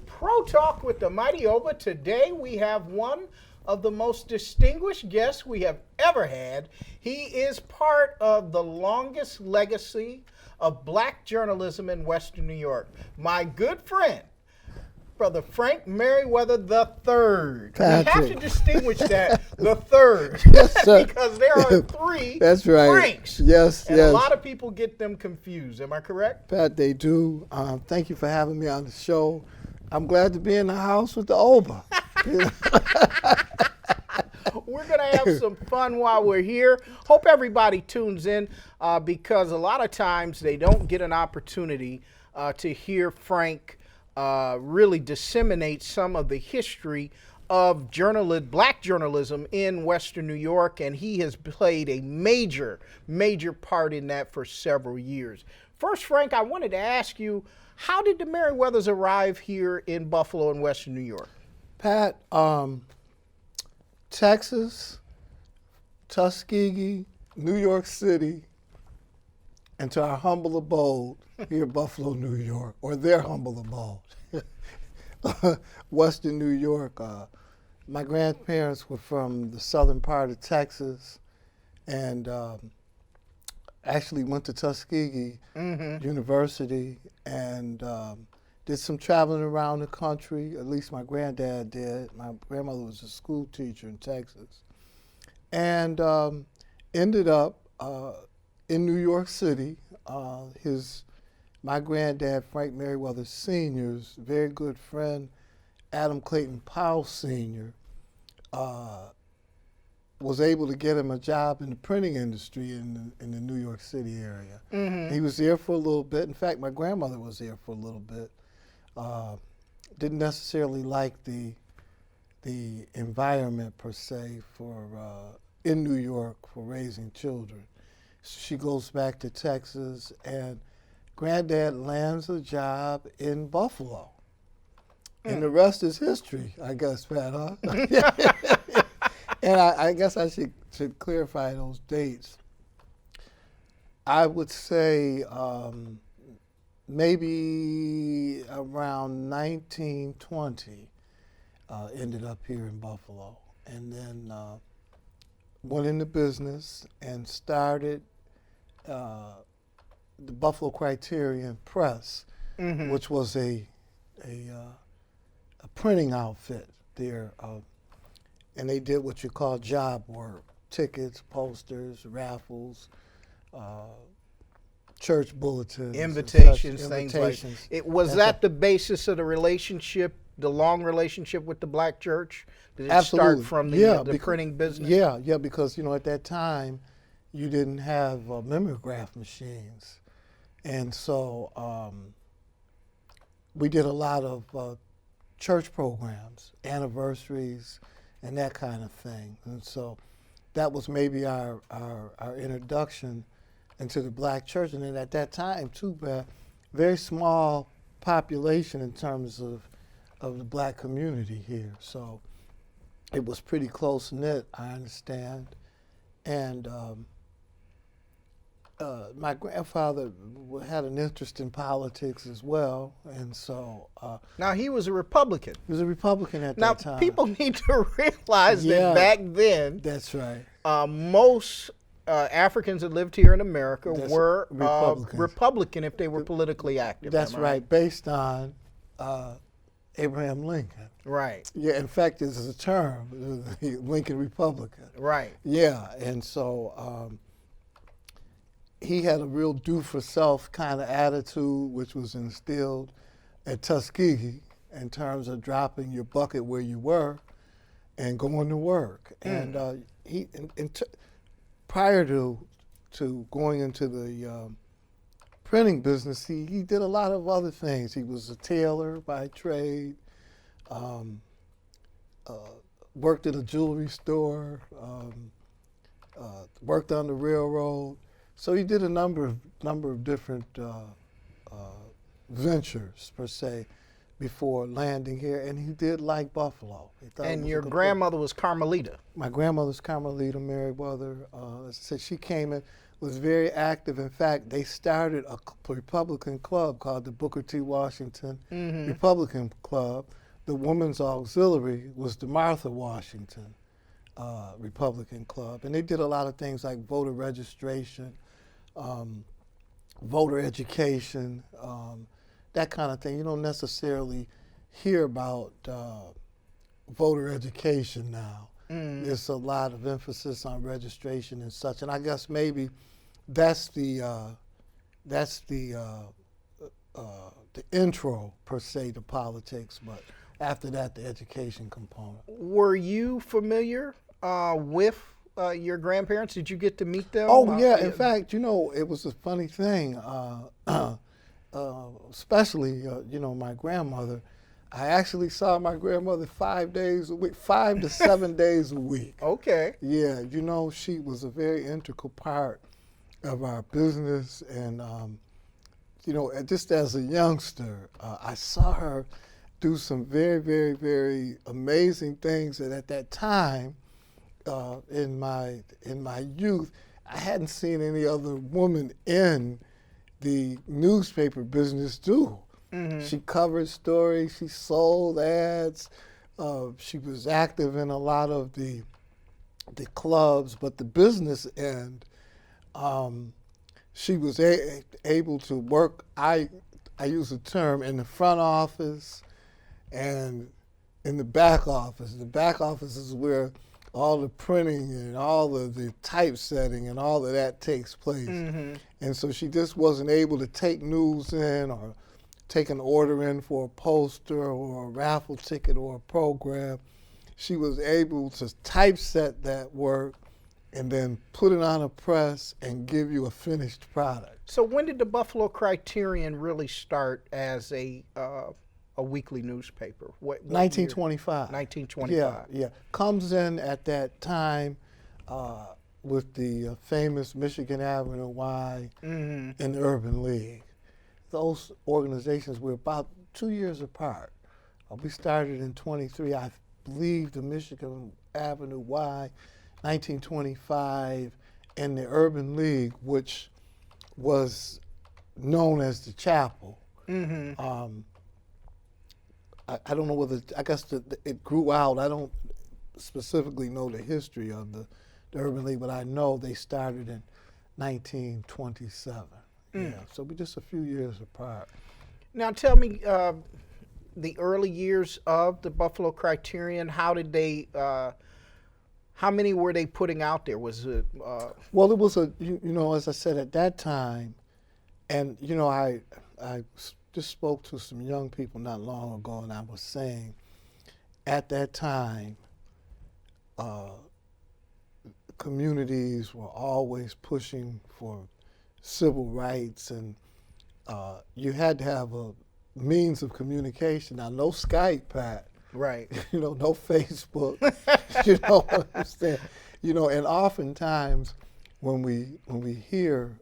Pro Talk with the Mighty Oba. Today we have one of the most distinguished guests we have ever had. He is part of the longest legacy of black journalism in Western New York. My good friend, Brother Frank Merriweather the Third. We have to distinguish that, the third, Yes, sir. because there are three That's right. Franks. Yes, and yes. a lot of people get them confused. Am I correct? Pat, they do. Thank you for having me on the show. I'm glad to be in the house with the Oba. We're going to have some fun while we're here. Hope everybody tunes in because a lot of times they don't get an opportunity to hear Frank really disseminate some of the history of black journalism in Western New York, and he has played a major part in that for several years. First, Frank, I wanted to ask you, how did the Merriweathers arrive here in Buffalo and Western New York? Pat, Texas, Tuskegee, New York City, and to our humble abode here in Buffalo, New York, or their humble abode, Western New York. My grandparents were from the southern part of Texas, and actually went to Tuskegee University and did some traveling around the country. At least my granddad did. My grandmother was a school teacher in Texas. And ended up in New York City. My granddad, Frank Merriweather Sr.'s very good friend, Adam Clayton Powell Sr., was able to get him a job in the printing industry in the New York City area. He was there for a little bit. In fact, my grandmother was there for a little bit. Didn't necessarily like the environment per se for in New York for raising children. So she goes back to Texas, and Granddad lands a job in Buffalo. And the rest is history, I guess, Pat, huh? And I guess I should clarify those dates. I would say maybe around 1920 ended up here in Buffalo. And then went into business and started the Buffalo Criterion Press, which was a printing outfit there. And they did what you call job work: tickets, posters, raffles, church bulletins, invitations, things like it. Was that the basis of the relationship, the long relationship with the black church? Did it Absolutely. start from the printing business? Yeah, because at that time you didn't have mimeograph machines, and so we did a lot of church programs, anniversaries, and that kind of thing. And so that was maybe our introduction into the black church. And then at that time, too, very small population in terms of the black community here. So it was pretty close-knit, I understand. And my grandfather had an interest in politics as well, and so... now, he was a Republican. He was a Republican at that time. Now, people need to realize that back then... That's right. Most Africans that lived here in America were Republican if they were politically active. That's right, based on Abraham Lincoln. Right. Yeah, in fact, this is a term, Lincoln Republican. Right. Yeah, and so... he had a real do-for-self kind of attitude, which was instilled at Tuskegee in terms of dropping your bucket where you were and going to work. And prior to going into the printing business, he did a lot of other things. He was a tailor by trade, worked at a jewelry store, worked on the railroad. So he did a number of different ventures, per se, before landing here, and he did like Buffalo. And your grandmother was Carmelita. My grandmother's Carmelita Merriweather. As I said, she came in. was very active. In fact, they started a Republican club called the Booker T. Washington Republican Club. The Women's Auxiliary was the Martha Washington Republican Club. And they did a lot of things like voter registration, voter education, that kind of thing. You don't necessarily hear about voter education now. There's a lot of emphasis on registration and such, and I guess maybe that's the intro per se to politics. But after that, the education component. Were you familiar with your grandparents? Did you get to meet them? Oh yeah. In fact, you know, it was a funny thing. Especially, you know, my grandmother. I actually saw my grandmother 5 days a week, 5 to 7 days a week. Okay. Yeah, you know, she was a very integral part of our business. And, you know, just as a youngster, I saw her do some very, very, very amazing things. And at that time, in my youth, I hadn't seen any other woman in the newspaper business do. She covered stories, she sold ads, she was active in a lot of the clubs, but the business end, she was able to work, I use the term, in the front office and in the back office. The back office is where all the printing and all of the typesetting and all of that takes place. And so she just wasn't able to take news in or take an order in for a poster or a raffle ticket or a program. She was able to typeset that work and then put it on a press and give you a finished product. So when did the Buffalo Criterion really start as a weekly newspaper? What 1925. 1925. Yeah. Comes in at that time with the famous Michigan Avenue Y and the Urban League. Those organizations were about 2 years apart. We started in 23, I believe, the Michigan Avenue Y, 1925, and the Urban League, which was known as the Chapel. I don't know whether, I guess it grew out. I don't specifically know the history of the Urban League, but I know they started in 1927. Yeah, so we're just a few years apart. Now tell me, the early years of the Buffalo Criterion, how did they, how many were they putting out there? Was it? Well, it was you know, as I said, at that time, and you know, I just spoke to some young people not long ago, and I was saying, at that time, communities were always pushing for civil rights, and you had to have a means of communication. Now, no Skype, Pat. Right. You know, no Facebook. You know what I'm saying? You know, and oftentimes when we hear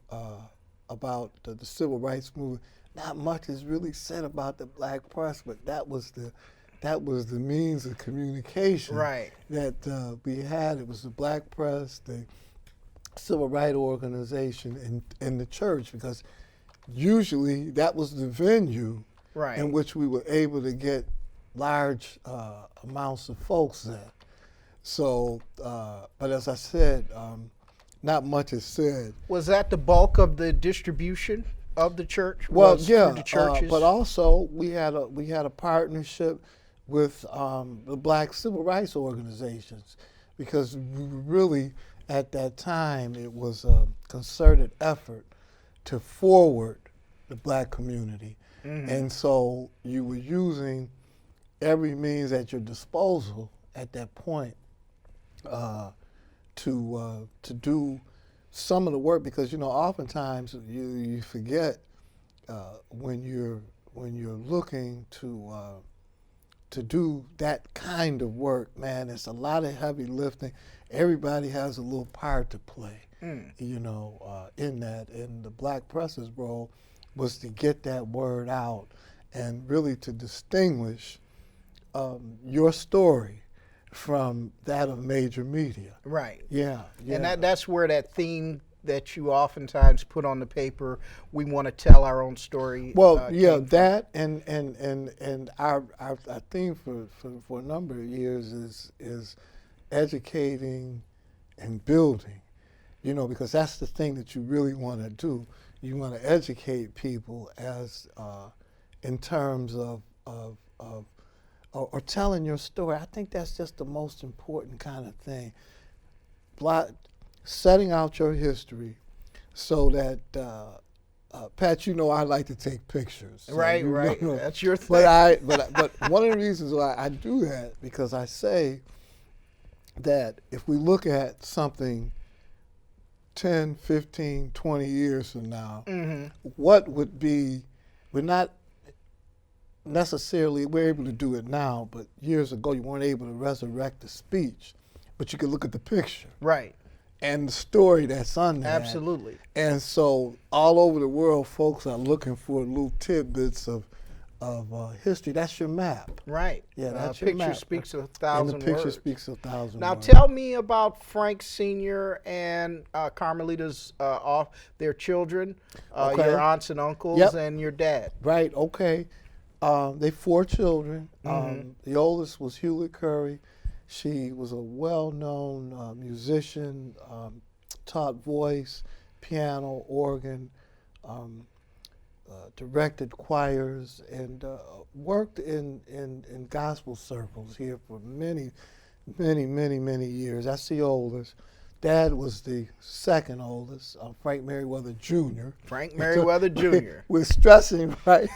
about the civil rights movement, not much is really said about the black press, but that was the means of communication that we had. It was the black press, the civil rights organization, and the church, because usually that was the venue in which we were able to get large amounts of folks in. So, but as I said, not much is said. Was that the bulk of the distribution of the church? Well, yeah, the churches? But also we had a partnership with the black civil rights organizations, because really at that time it was a concerted effort to forward the black community, and so you were using every means at your disposal at that point to do some of the work, because you know oftentimes you forget when you're looking to do that kind of work, man. It's a lot of heavy lifting. Everybody has a little part to play, you know, in that. And the black press's role was to get that word out and really to distinguish your story from that of major media. Right. Yeah. And that's where that theme that you oftentimes put on the paper. We want to tell our own story. Well, yeah, came from? that and our theme for a number of years is educating and building. You know, because that's the thing that you really want to do. You want to educate people as in terms of or telling your story. I think that's just the most important kind of thing. Setting out your history so that Pat, you know, I like to take pictures. So Right, you right. know. That's your thing. But one of the reasons why I do that, because I say that if we look at something 10, 15, 20 years from now, what would be, we're not necessarily, we're able to do it now, but years ago you weren't able to resurrect the speech, but you could look at the picture. Right. And the story that's on that. Absolutely. And so all over the world, folks are looking for little tidbits of history. That's your map. Right. Yeah, that's your picture map. speaks 1,000 And the picture words. speaks 1,000 Now words. tell me about Frank Sr. and Carmelita's their children, Okay. your aunts and uncles, Yep. and your dad. Right, okay. They 4 children. The oldest was Hewlett Curry. She was a well-known musician, taught voice, piano, organ, directed choirs, and worked in gospel circles here for many years. That's the oldest. Dad was the second oldest, Frank Merriweather Jr. Frank Merriweather Jr. We're stressing, right?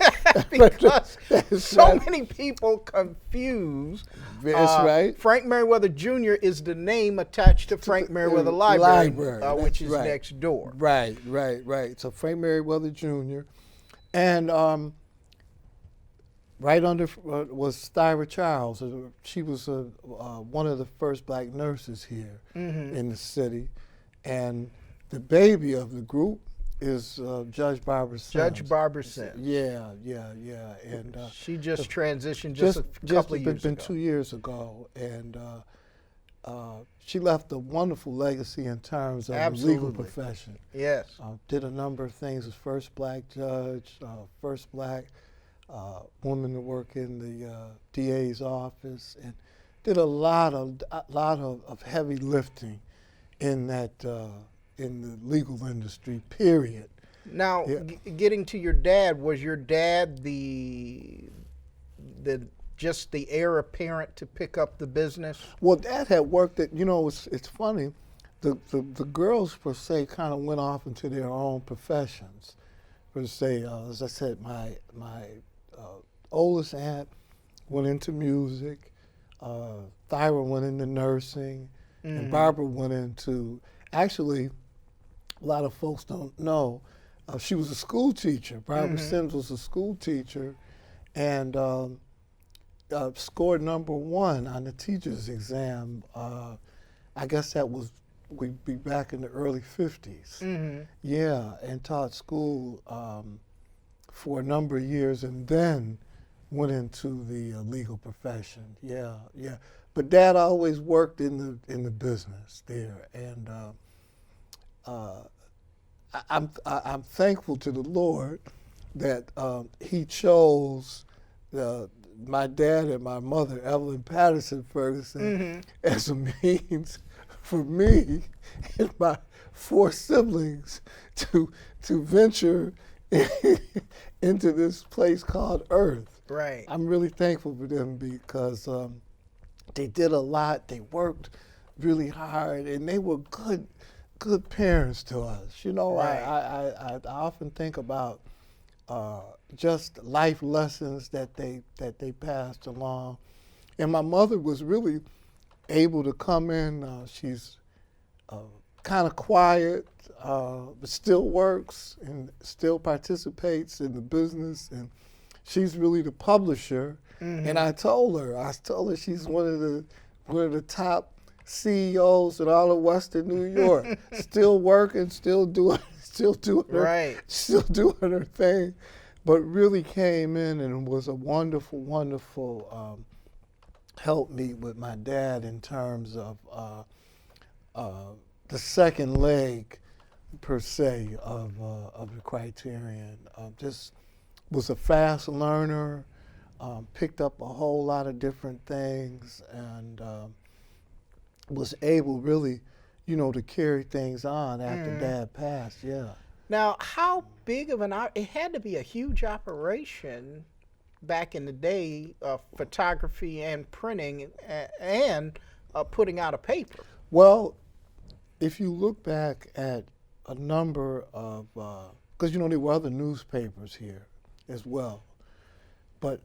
Because That's so right. many people confuse. That's right. Frank Merriweather Jr. is the name attached to Frank Merriweather Library, which is right. next door. Right. So Frank Merriweather Jr. And right under was Thyra Charles. She was one of the first black nurses here in the city. And the baby of the group is Judge Barbara Sims. Judge Barbara Sims. Yeah. And She just transitioned just a couple of years been ago. 2 years ago. And she left a wonderful legacy in terms of the legal Absolutely. profession. Yes. Did a number of things as first black judge, first black woman to work in the DA's office, and did a lot of heavy lifting in that in the legal industry. Period. Now, Yeah. Getting to your dad, was your dad the just the heir apparent to pick up the business? Well, Dad had worked at, you know, it's funny, the girls per se kind of went off into their own professions. Per se, as I said, my oldest aunt went into music, Thyra went into nursing, and Barbara went into, actually, a lot of folks don't know, she was a school teacher. Barbara Sims was a school teacher, and scored #1 on the teacher's exam. I guess that was, we'd be back in the early 50s. Yeah, and taught school for a number of years, and then went into the legal profession. Yeah. But Dad always worked in the business there, and I'm thankful to the Lord that He chose my dad and my mother, Evelyn Patterson Ferguson, as a means for me and my 4 siblings to venture into this place called Earth. Right. I'm really thankful for them because they did a lot. They worked really hard, and they were good parents to us. You know, Right. I often think about just life lessons that they passed along. And my mother was really able to come in. She's kind of quiet, but still works and still participates in the business. And she's really the publisher. And I told her she's one of the top CEOs in all of Western New York. Still working, still doing her thing, but really came in and was a wonderful helpmeet with my dad in terms of the second leg per se of the Criterion. Just was a fast learner, picked up a whole lot of different things, and was able really, to carry things on after Dad passed. Yeah. Now, how big of it had to be a huge operation back in the day of photography and printing and putting out a paper. Well, if you look back at a number of, because there were other newspapers here as well, but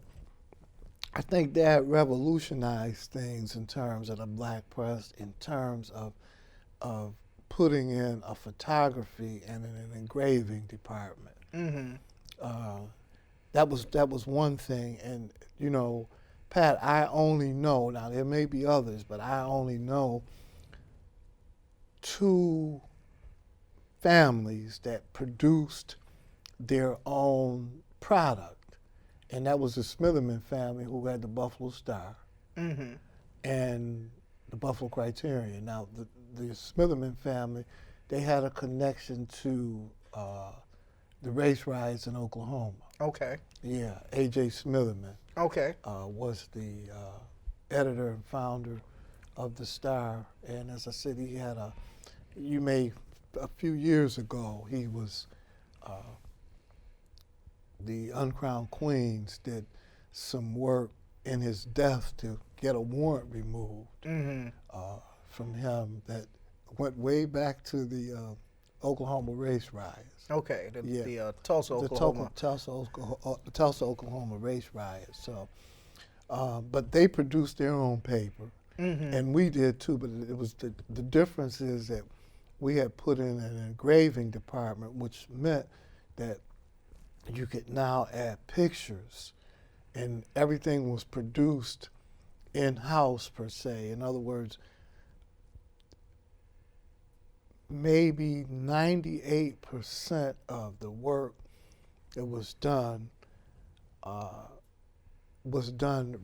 I think Dad revolutionized things in terms of the black press, in terms of putting in a photography and an engraving department. Mm-hmm. That was one thing, and Pat, I only know, now there may be others, but I only know 2 families that produced their own product, and that was the Smitherman family, who had the Buffalo Star Mm-hmm. and the Buffalo Criterion. Now, the Smitherman family, they had a connection to the race riots in Oklahoma. Okay. Yeah, A.J. Smitherman Okay. was the editor and founder of the Star, and as I said, he had a few years ago, he was the Uncrowned Queens did some work in his death to get a warrant removed Mm-hmm. from him that went way back to the Oklahoma race riots. Okay. Yeah. The Tulsa, Oklahoma. The Tulsa, Oklahoma race riots. So, but they produced their own paper, Mm-hmm. and we did too. But it was the difference is that we had put in an engraving department, which meant that you could now add pictures, and everything was produced in-house per se. In other words, maybe 98% of the work that was done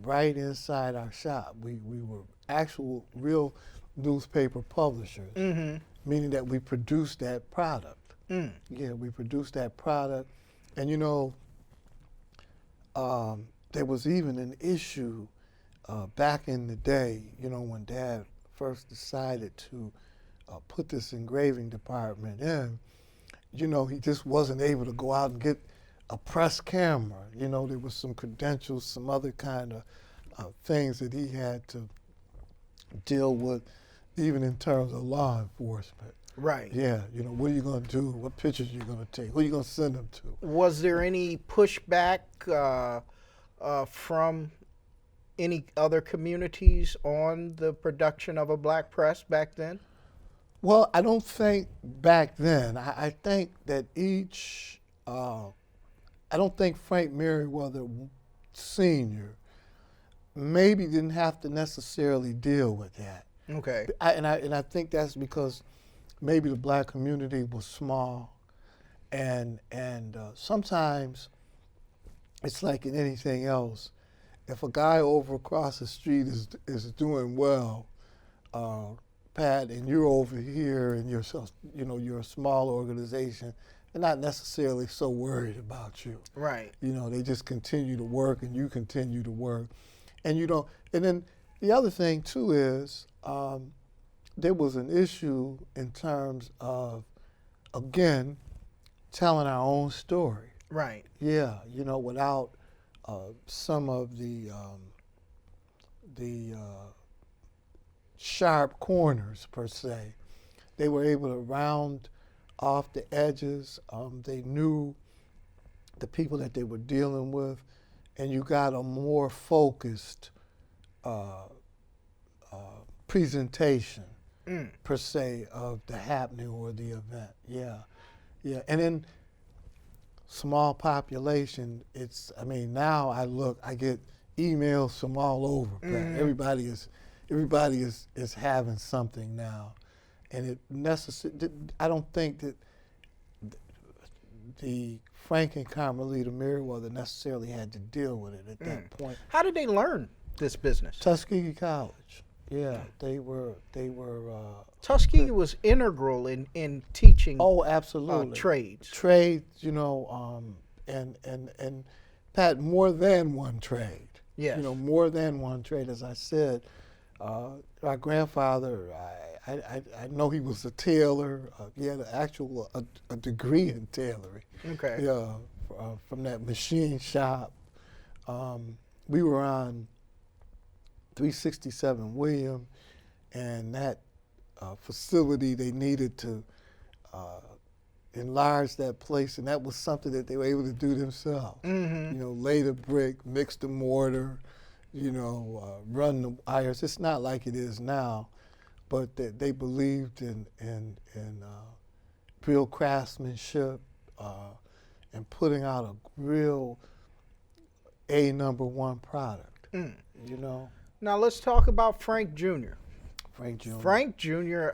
right inside our shop. We were actual real newspaper publishers, Mm-hmm. meaning that we produced that product. Mm. Yeah, we produced that product. And there was even an issue back in the day, when Dad first decided to put this engraving department in, he just wasn't able to go out and get a press camera. There was some credentials, some other kind of things that he had to deal with, even in terms of law enforcement. Right. Yeah, what are you going to do? What pictures are you going to take? Who are you going to send them to? Was there any pushback from any other communities on the production of a black press back then? Well, I don't think back then. I think that I don't think Frank Merriweather Sr. maybe didn't have to necessarily deal with that. Okay. And I think that's because maybe the black community was small, and sometimes it's like in anything else. If a guy over across the street is doing well, Pat, and you're over here and you're a small organization, they're not necessarily so worried about you. Right. They just continue to work and you continue to work, and And then the other thing too is there was an issue in terms of, again, telling our own story. Right. Yeah, without some of the sharp corners per se. They were able to round off the edges. They knew the people that they were dealing with, and you got a more focused presentation per se of the happening or the event. Yeah, yeah. And then small population. Now I get emails from all over. Mm-hmm. Everybody is having something now, and I don't think that the Frank and Carmelita Merriweather necessarily had to deal with it at that point. How did they learn this business? Tuskegee College. Yeah, they were. Tuskegee was integral in teaching Oh, absolutely. trades. Trades, and Pat, more than one trade. Yes. More than one trade. As I said, my grandfather, I know he was a tailor. He had a degree in tailoring. Okay. Yeah, from that machine shop. We were on 367 William, and that facility, they needed to enlarge that place, and that was something that they were able to do themselves. Mm-hmm. Lay the brick, mix the mortar, run the wires. It's not like it is now, but they believed in real craftsmanship and putting out a real #1 product. Now let's talk about Frank Jr. Frank Jr. Frank Jr.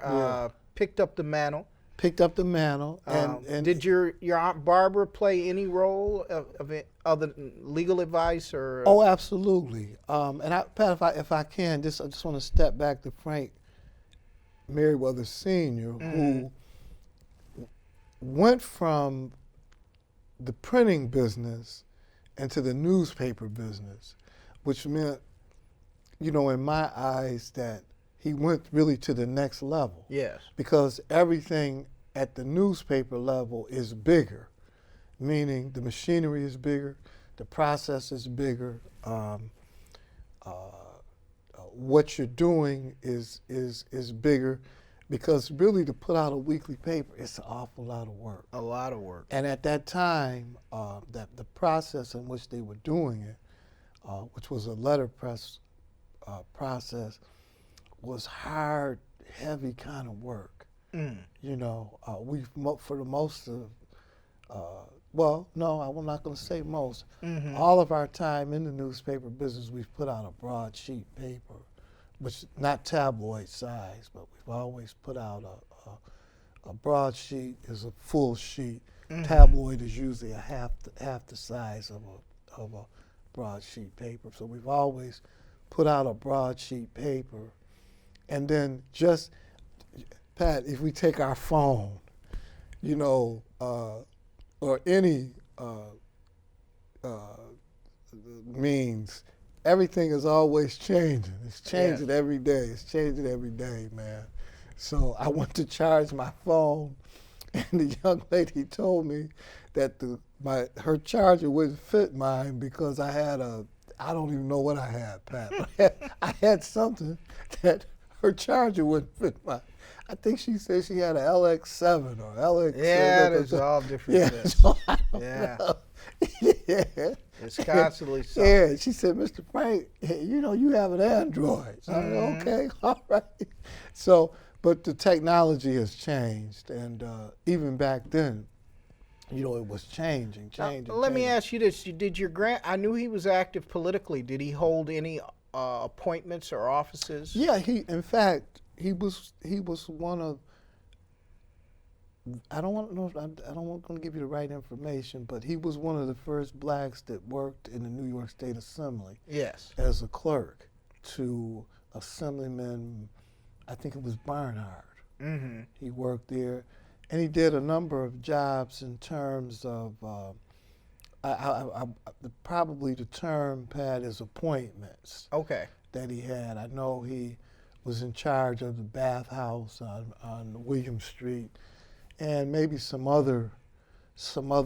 Picked up the mantle. Picked up the mantle, and did your Aunt Barbara play any role of it, other than legal advice or? Oh, absolutely. Pat, if I can, I just want to step back to Frank Merriweather Sr., who went from the printing business into the newspaper business, which meant, in my eyes, that he went really to the next level. Yes. Because everything at the newspaper level is bigger, meaning the machinery is bigger, the process is bigger, what you're doing is bigger, because really to put out a weekly paper, it's an awful lot of work. A lot of work. And at that time, that the process in which they were doing it, which was a letterpress process, was hard, heavy kind of work. We've, for the most of, I'm not going to say most. All of our time in the newspaper business, we've put out a broadsheet paper, which not tabloid size, but we've always put out a broadsheet is a full sheet. Tabloid is usually a half the size of a broadsheet paper. So we've always put out a broadsheet paper, and then just, Pat, if we take our phone, or any means, everything is always changing. It's changing every day. It's changing every day, man. So I went to charge my phone, and the young lady told me that her charger wouldn't fit mine because I had I don't even know what I had, Pat. I had something that her charger wouldn't fit mine. I think she said she had an LX7 or LX7. Yeah, there's all different things. So Yeah. Yeah. It's constantly something. Yeah, she said, Mr. Frank, you have an Android. So I said, okay, all right. So, but the technology has changed, and even back then, it was changing. Let me ask you this: did I knew he was active politically. Did he hold any appointments or offices? Yeah, in fact, he was one of. I don't want to give you the right information, but he was one of the first blacks that worked in the New York State Assembly. Yes. As a clerk to Assemblyman, I think it was Barnard. He worked there, and he did a number of jobs in terms of. Probably the term, Pat, is appointments. Okay. That he had. I know he was in charge of the bathhouse on William Street, and maybe some other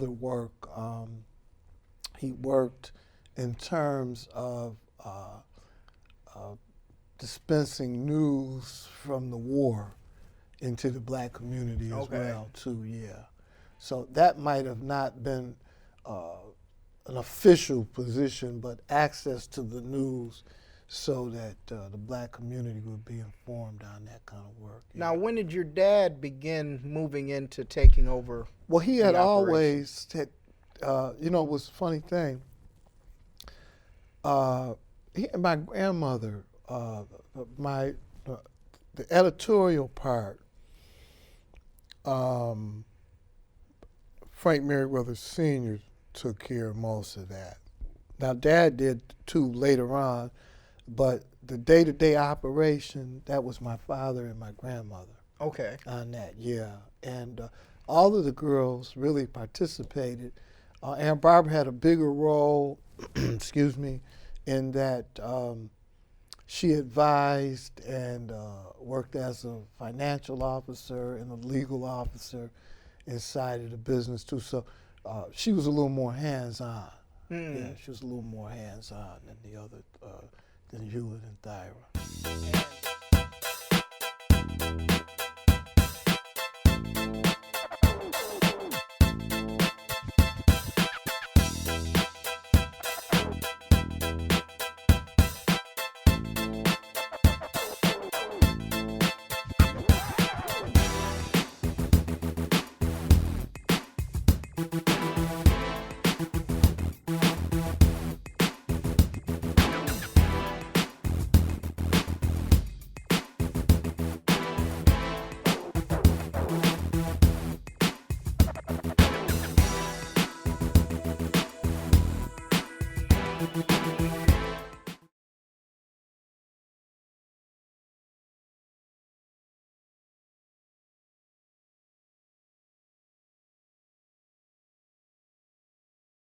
work. He worked in terms of dispensing news from the war into the black community as well, too. Yeah, so that might have not been an official position, but access to the news, so that the black community would be informed on that kind of work. Now, when did your dad begin moving into taking over? Well, he had always, it was a funny thing. He and my grandmother, the editorial part, Frank Merriweather Sr. took care of most of that. Now, Dad did too later on. But the day-to-day operation, that was my father and my grandmother Okay. on that, yeah. And all of the girls really participated. Aunt Barbara had a bigger role, excuse me, in that she advised and worked as a financial officer and a legal officer inside of the business too. So she was a little more hands-on. Yeah, she was a little more hands-on than the other, than Hewlett and Thyra.